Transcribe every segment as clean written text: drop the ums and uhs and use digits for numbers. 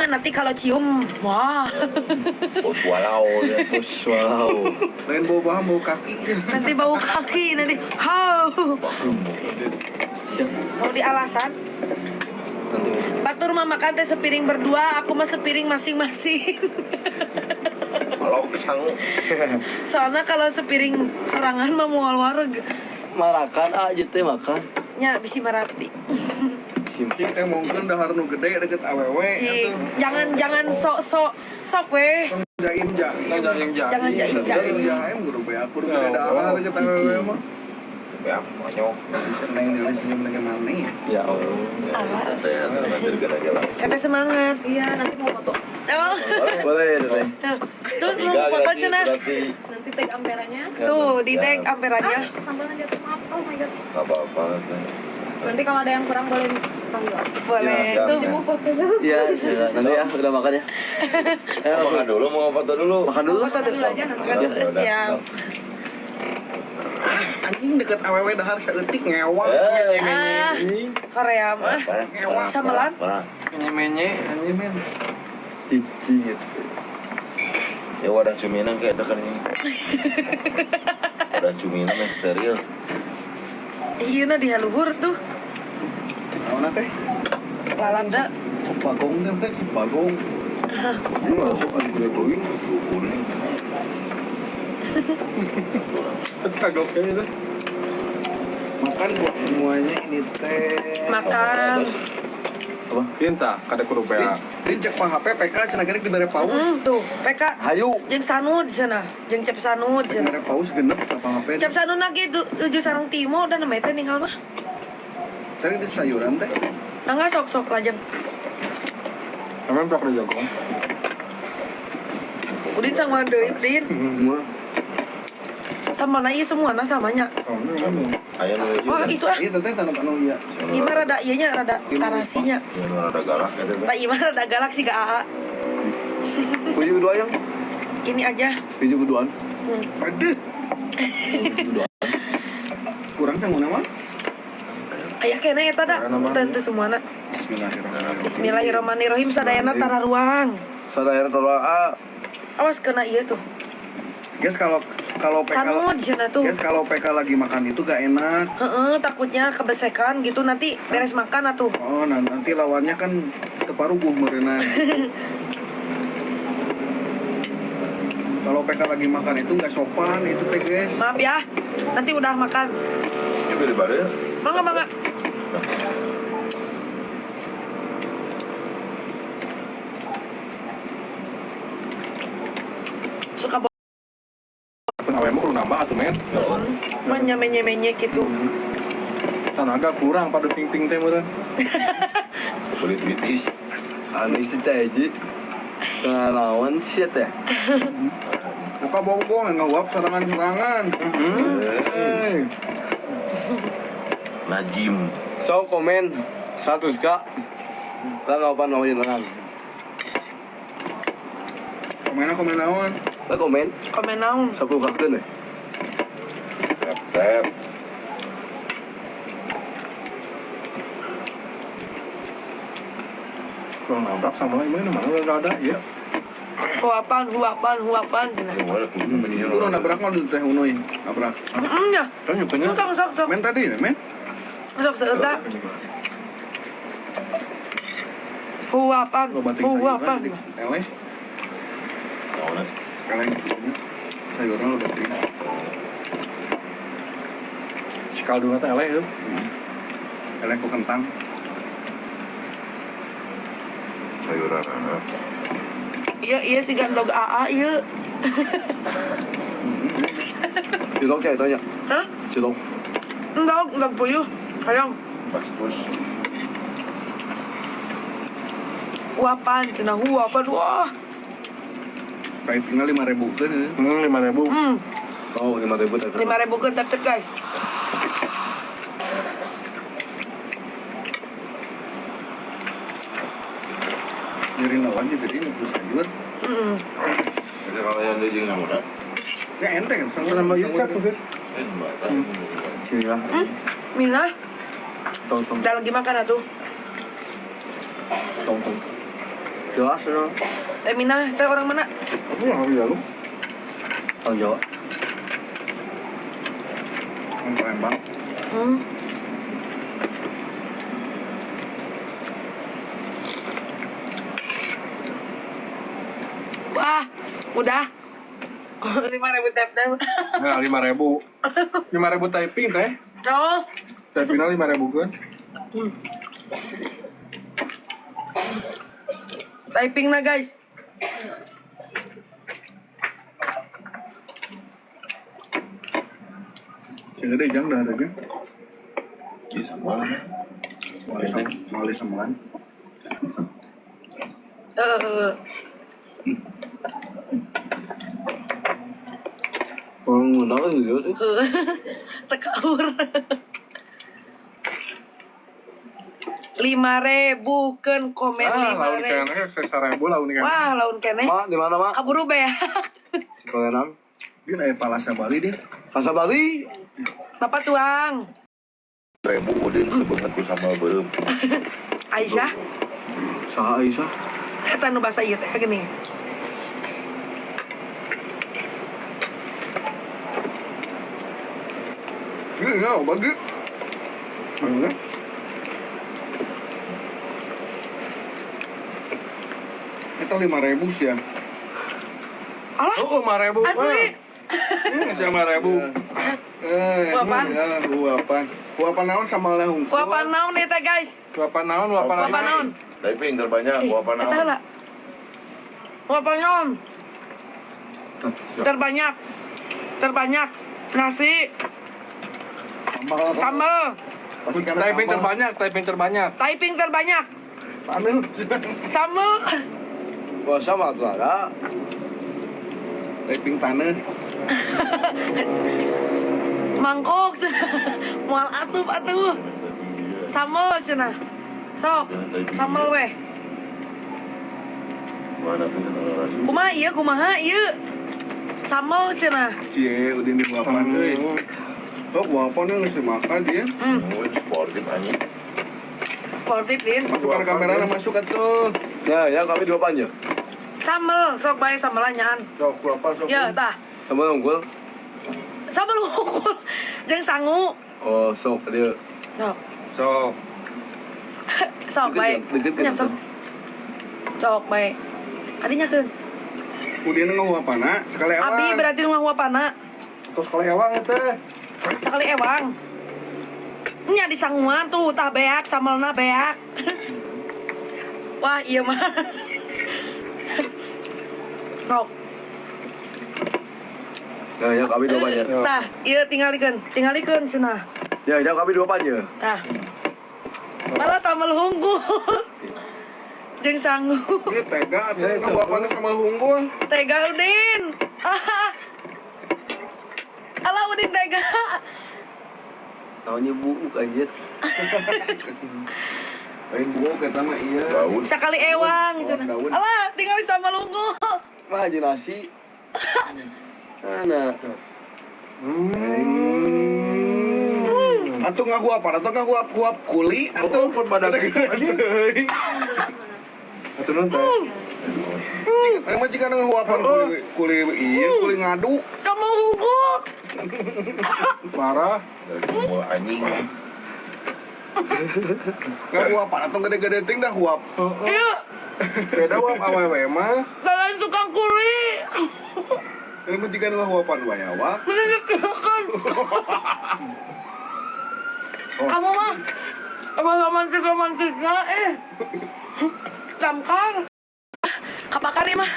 nanti kalau cium, wah. Bau swallow ya. Bos walau. Lain bau bahan bau kaki. Nanti bau kaki nanti. Hau. Mau di alasan? Batur mah makan teh sepiring berdua, aku mah sepiring masing-masing. Kalau kesangu. Soalnya kalau sepiring sorangan mah mual wareg. Marakan aja teh makan. Nya bisi marati. Cik teh mungkin dahar nu gede deket awewe atuh. Jangan sok weh. Jaim. Jangan jaim. Jaim kudu be aku gede dahar deket awewe mah. Ya, monyok. Seneng dari senyum dengan manis. Ya Allah. Alas. Saya nanti gara-gara. Kata semangat. Iya, nanti mau foto. Oh. Boleh, boleh. Terus mau foto cenah. Nanti tag amperanya. Tuh, di tag amperannya. Sambalnya jatuh, maaf. Oh my god. Enggak apa-apa. Nanti kalau ada yang kurang boleh panggil aku. Boleh. Siap, Tuh. siap. Mau foto dulu. Iya, nanti ya udah makan ya. Mau makan dulu, mau foto dulu. Makan dulu. Foto dulu aja nanti. Makan dulu, siap. Anjing deket awewe dahar saeutik ngewang. Ah, Korea mah. Ngewang. Samelan. Menye anjing men. Cici. Ya wadah cuminan kayak tekan ini. Wadah cuminan yang steril. Iya na di haluhur tuh. Naon teh? Lalanda. Sepagong teh sepagong. Ini masuk ada gulai kuning. Kagok kayaknya. Makan buat semuanya ini teh. Makan. Apa? Pinta kada kudu bea. Din cek pa HP PK cenah gerek dibere paus. Tuh, PK. Hayu. Jeung sanud di sana. Jeung cep sanud di sana. Dibere paus genep pa HP. Cep sanud lagi tujuh sarang timo dan namanya teh ninggal mah. Cari di sayuran teh. Nangga sok-sok lajeng. Emang berapa jago? Udin sama deui, Udin. Semua. Sama na ieu semua na samanya. Ayo nu Wah, itu ah. Iya teh tanam anu iya. Ima rada ieu nya rada tarasinya. Ya nu ada galak eta teh. Tak ima rada galak sih ke AA. Puji kedua yang. Ini aja. Puji keduaan. Padeh. Kurang sangguna mah. Aya keneh eta da. Teu semuana. Bismillahirrahmanirrahim. Bismillahirrahmanirrahim sadayana tara ruang. Sadayana tolak. Awas kena ieu tuh. Guys kalau PK Sanud di sana tuh. Guys kalau PK lagi makan itu gak enak. Heeh, takutnya kebesekan gitu nanti beres makan atuh. Oh, nanti lawannya kan teparuguh meureunan. Kalau PK lagi makan itu nggak sopan itu teh guys. Maaf ya. Nanti udah makan. Ini beli bare. Mangga. Suka Awalnya mau nambah atau men? menye gitu. Tenaga kurang pada ping-ping teh meureun. Kulit bitis. Anu si Caji. Ngalawan shit ya. Buka bong-bong ngawap serangan-serangan. Najim. So komen 100k. Lah ngapan lawan orang. Komen naon? Lah komen Komen naon? 10 kakeun we. Tep. Kurang nabrak sama lain mana udah ada ya. Huapan cenah. Ini mulai kudu menyiar. Kudu nabrak mah dulu teh unoy. Nabrak. Ya. Kan nyukanya Sok. Men tadi ya, men. Sok seeutak. Huapan. Lo banting sayuran di eleh. Naon? Eleh. Sayuran lo banting. sikal dua teh eleh itu. Eleh ku kentang. Sayuran. Iya si gandog AA ieu. Cilok ya itu nya. Hah? Cilok. Enggak puyuh. Hayang. Bagus. Huapan cenah huapan. Wah. Kayak tinggal 5.000 kan. 5.000. Oh, 5.000 teh. 5.000 kan tep guys. Jadi nawan jadi ini terus sayur. Jadi kalau yang dia jeung muda. Ya enteng kan. Sama ieu cap guys. Iya. Mina, Tong. udah lagi makan atuh. Tong. Jelas no. Teh Minah, teh orang mana? Aku yang harus jalan. Orang Jawa. Orang Palembang. Wah, udah. 5.000 teh. Nah, 5.000. 5.000 typing teh. Oh, Typingnya 5.000 kan? typing na guys. Yang gede jang dah ada kan? Di semua. Malis semuan. Orang Sunda kan gitu sih. Tekaur. 5.000 kan komen Laun 5.000. kene 1.000 laun kene. Wah, laun kene. Mak, di mana, Mak? Kaburu be. Si Kolenam. Dia aya Palasa Bali dia. Rasa Bali. Bapak tuang. 1.000 udin sebenget ku sama beureum. Aisyah, Saha Aisyah. eta nu bahasa ieu teh gini. Iya, bagi. Mana? Itu 5.000 sih ya. Alah, Oh, 5.000. asli. Masih 5.000. Uapan? Ya, uapan. Uapan naon sama lah hungkul. Kuapan naon nih teh guys? Kuapan naon, Kuapan naon? Typing terbanyak apa Eta naon? heula. Kuapan naon? Terbanyak. Terbanyak. Nasi, sambal, Pasti karena Typing sama. terbanyak, typing terbanyak. typing terbanyak. Taneuh. Sambal. Wah, sama tuh ada. Typing taneuh. Mangkok. Moal asup atuh. Sambal cenah. Sok. Sambal weh. Mana punya orang Kumaha ieu? Sambal cenah. Cie, udah di uapan euy. Oh, uapan yang ngasih makan dia. Oh, sportif anjing. Sportif din. Masukkan kamera masuk atuh. Ya, kami 2 panjang. Sambal, sok bae sambal anyaan. Sok, kuapan sok. Ya, tah. Sama unggul. Sambal hukul. Jeung sangu. Oh, sok dia. Sok. Sok. Sok bae. Dikit kan? Nya sok. Sok bae. Adinya keun. Udah nguapana sekali awal. Abi berarti nu ngahuapana. Terus kalau ewang teh. Sekali ewang. Nya di sanguan tuh tah beak sambalna beak. Wah, iya mah. Sok. Ya, kami 2 panjang. Tah, ieu tingalikeun. Tingalikeun cenah. Ya, kami 2 panjang. Tah. Malah sambal hungkul. Jeung sangu. Ini tega atuh nguapan sama hungkul. Tega Udin. Alah Udin tega. Taunya buuk anjir. Lain buuk eta mah ieu. Daun. Sekali ewang cenah. Daun. Alah, tinggal di sambal hungkul. Mah aja nasi. Mana? Atuh ngahuapan, atuh ngahuap kuli, atuh Pun pada gitu anjing. Atuh non teh. Emang jika ngahuapan kuli ieu kuli ngadu. Kamu hungkul. Parah. Dari semua anjing. Ngahuapan atuh gede-gede ting dah huap. Iya, Beda wap awewe mah. kalian tukang kuli. Emang jika ngahuapan wae awak. Menyekilkan. Kamu mah apa romantis-romantisnya Camkar. Kapakan nih mah.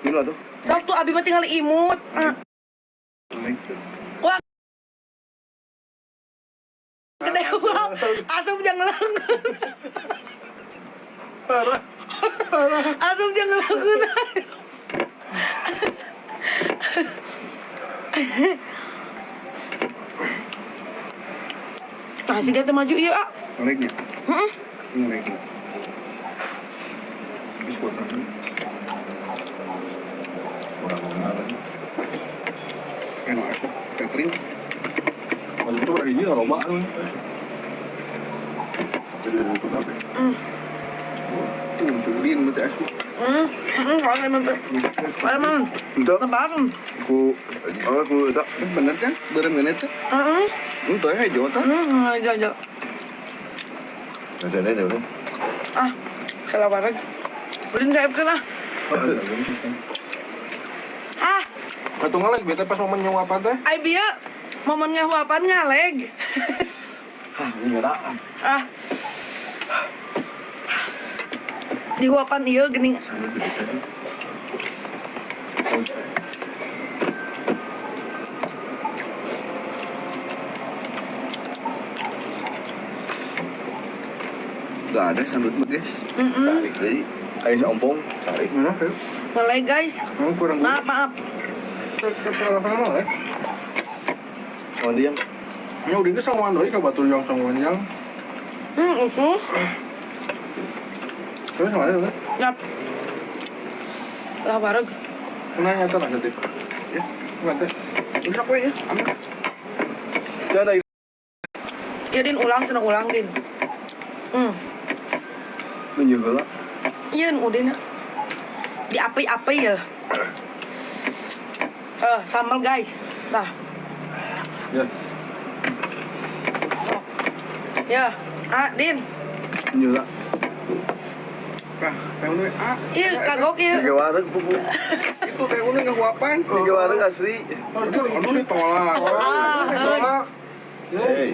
Ini lah tuh. Sok tuh abi mah tinggal imut. Wah. Gede wah. Asup jangan leungeun. Parah. Asup jangan leungeun. Nah, si dia teh maju ieu, ah. Ngelegnya. Heeh. Ngelegnya. Bis kota. Enak aku catering. Kalau itu udah hiji loba tuh. Jadi itu apa? Sudin mati asu. Kalau emang tuh. Kalau emang. Itu Tebaran. aku itu Bener kan? Berem kan itu? Itu ya jota. Jauh. Nanti ada tu. Ah, salah barang. Ulin saya kena. Ah, Satu ngaleg beta pas momen nyawa apa teh? ai bieu momennya huapan ngaleg. ini ada. Ah. Di huapan ieu geuning. Gak ada sambut mah guys. Tarik tadi. Kayak seompong. Tarik. Mana sih? Ngaleg guys. Kurang Maaf. Keterlaluan ngaleg. Oh diam. Nya udah ke sangwan deui ka batur yang sangwan yang. Usus. Terus mana tuh? Yap. Lah bareng. Nanya tanah tadi. Ya. Nanti. Terus aku ya. Aman. Ada Ya din ulang cenah ulang din. menjual lah. Iya udin. Di api-api ya. Sambal guys. Nah. Ya. Ya, Din. Menjual lah. Kah, kayak udah Iya, kagok Tiga ya. warung pupu. itu kayak udah nggak huapan. Tiga warung asli. Itu ditolak. Tolak. Hey.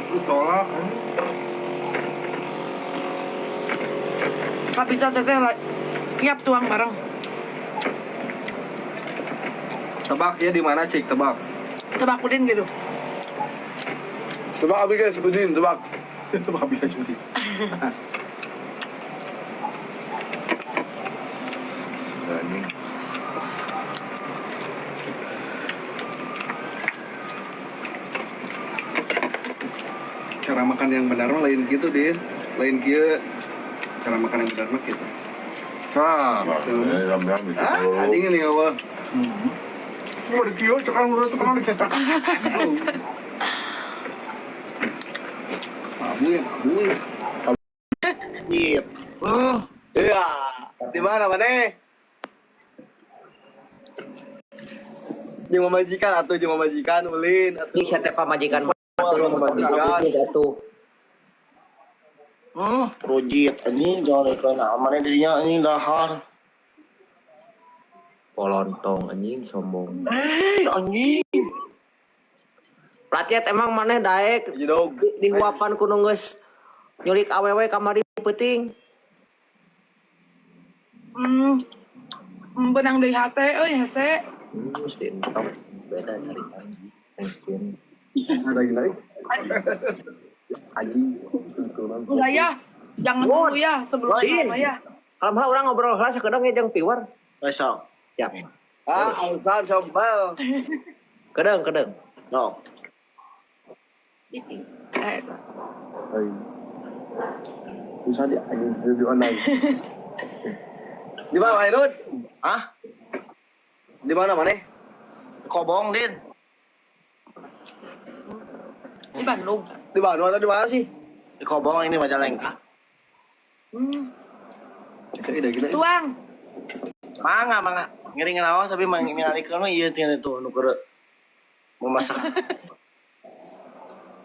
Lu tolak. Kapita teteh siap tuang bareng. Tebak ya di mana cik tebak. Tebak udin gitu. Tebak abi guys, Budin, tebak. Tebak biasa seperti. Anjing. Cara makan yang benar mah lain gitu deh. Lain kia. Cara makan yang benar mah gitu. Nah, Ramai-ramai itu. Anjing ini apa? mau di kio cekal menurut tukang dicetak. Abuy. Iya. Di mana mana? Jeung mamajikan atuh jeung mamajikan ulin atuh. Ini saya pamajikan Mamajikan. atuh. Rojit ini jangan iklan amannya dirinya ini dahar. Polontong anjing sombong. Anjing. Rakyat emang maneh daek Jidog. di huapan kuno geus nyulik awewe kamari peuting. Benang deui hate euy hese. Sintong beda dari anjing. Ada lagi naik. Enggak ya. Jangan dulu ya sebelum Din. lama ya. Kalau malah orang ngobrol kelas sekedang ya jeung piwar. Besok. Siap. Alasan sombal. Kedeng. No. Eta. Bisa di anjing review online. Di mana Ainun? Ah, Di mana mana? kobong Din. Di Bandung. Di Bandung atau di mana sih? Di kobong ini Majalengka. Saya udah gila. Tuang. Mangga. Ngiringin awas tapi ngalikeun mah ieu teh itu nu keur memasak.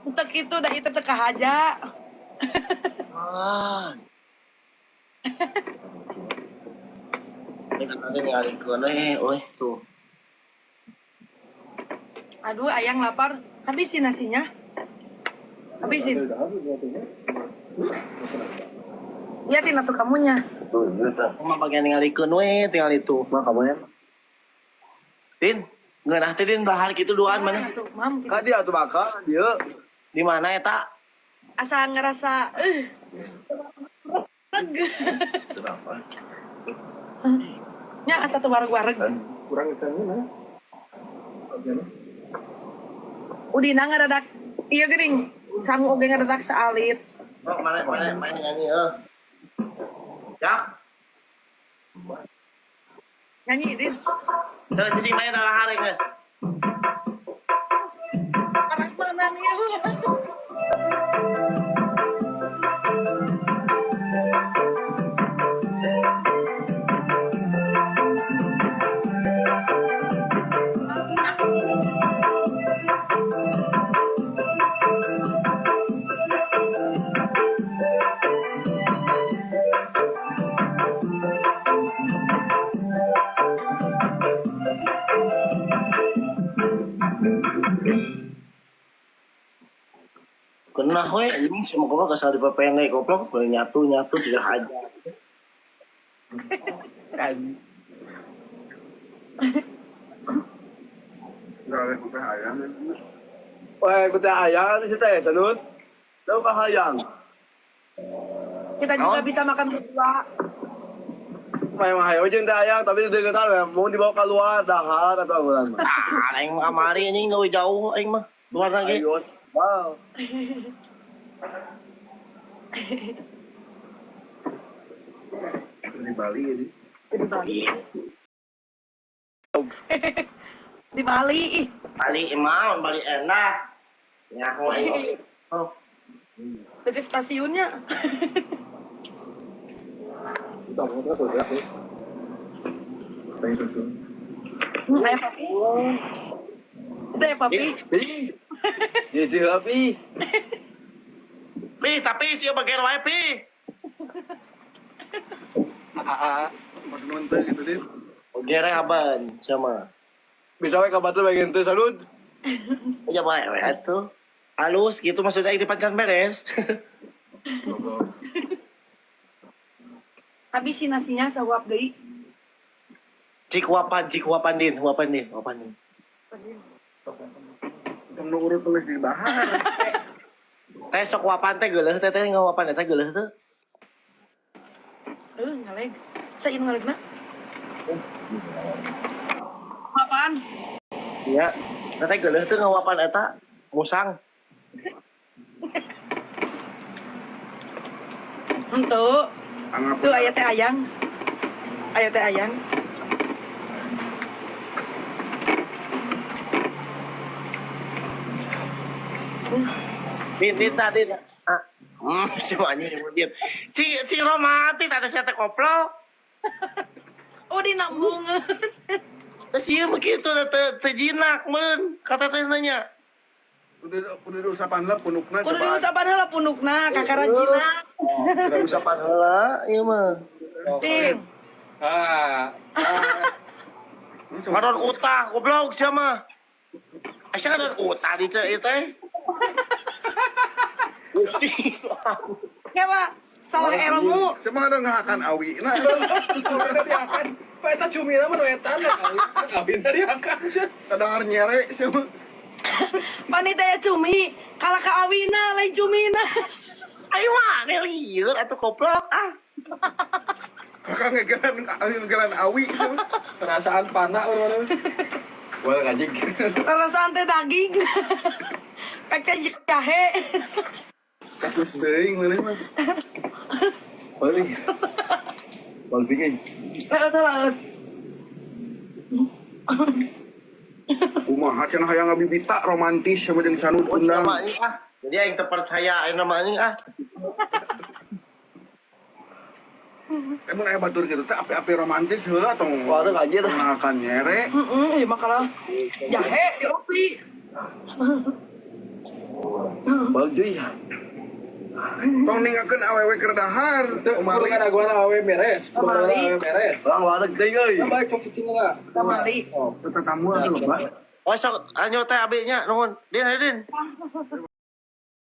Untuk itu dah itu teh kahaja. Ini kan nanti ngalikeun euy tuh. Aduh, ayang lapar. Habisin nasinya. Habisin. Liatin atuh kamunya. Mah bagian ngalikeun we tinggal itu. Mah kamu ya. Din, ngeunah teh Din bahar kitu duaan mana? Atuh, Mam. Kak dia tuh bakal dia. Di mana eta? Asa ngerasa Kenapa? nya asa tuh wareg-wareg. Kurang ikan ini. Udina ngadadak ieu geuning. Sangu oge ngadadak saalit. Oh, mana main nyanyi Siap. Nyanyi Din. Terus sini main dah hari guys. Anak menang ya. we, ini semua goblok asal dipepene goblok, boleh nyatu tidak aja. Kan. Enggak ada kupe ayam. Wah, kita ayam di situ ya, Tanut. Tahu kah ayam? Kita juga bisa makan berdua. Memang hayo jeung teh ayam, tapi dia kata mau dibawa keluar dahar atau apa? Ah, aing mah kamari anjing gawe jauh aing mah. Luar lagi. Ayo, wow. Di Bali ini. Di Bali. Bali emang, Bali enak. Ya aku ayo. Oh. Dari stasiunnya. Ayo papi. Itu ya papi. Jadi happy. Pi, tapi siapa bagian wae pi? Nonton gitu deh. Bagian aban sama. Bisa we ka batu bagian teh salud. Ya bae we atuh. Halus gitu maksudnya di pancan beres. Habis si nasinya sawap deui. Cik wapan din. Kamu urut tulis di bahar. Teh sok wapan teh geuleuh teh ngawapan eta geuleuh teh. Ngaleg. Sain ngalegna. Apaan? Iya. Teh geuleuh teh ngawapan eta musang. Untuk. Anggap Tuh aya teh ayang. Aya teh ayang. Din. Ah. Si anjing kemudian. Ci romantis ada saya koplok. Oh dinambungeun. Terus ieu begitu teh jinak meureun kata teh nanya. udah usapan lah punukna Kudu diusapan heula punukna kakarajina. Tidak usapan heula ieu mah. Ting. Kadon utah goblok sia mah. Asa kadon utah di teh teh. Gusti. Ya Pak, salah ilmu. Semang ada ngahakan awi. Nah, diakan. Eta cumina mah etan kawin tadi akan sih. kadang nyere siapa. Panitia cumi, kalah ka awina lain cumina. Ayo mah ngelieur atuh goblok ah. Kakak ngegelan awi siapa. Perasaan panah orang. Wah, kajik. Perasaan teh daging. Pakai jahe. Kakus deing mana mah. Balik. Balik. Terus. Kumaha cenah hayang ngabibita romantis sama jeung sanud Oh, undang. nama ini ah. Jadi aing terpercaya aing nama ini ah. Emang aya batur gitu teh api-api romantis heula tong. Waduh, anjir. Makan nyere. Iya makalah jahe diopi. Balik deui. Tong ninggalkeun awewe keur dahar. Kemarin kan aku awe beres. Kemari. Beres. Bang wadag deui euy. Baik sok cicing lah. Kamari. Tetamu atuh loba. Oh sok anyo teh abi nya nuhun. Din.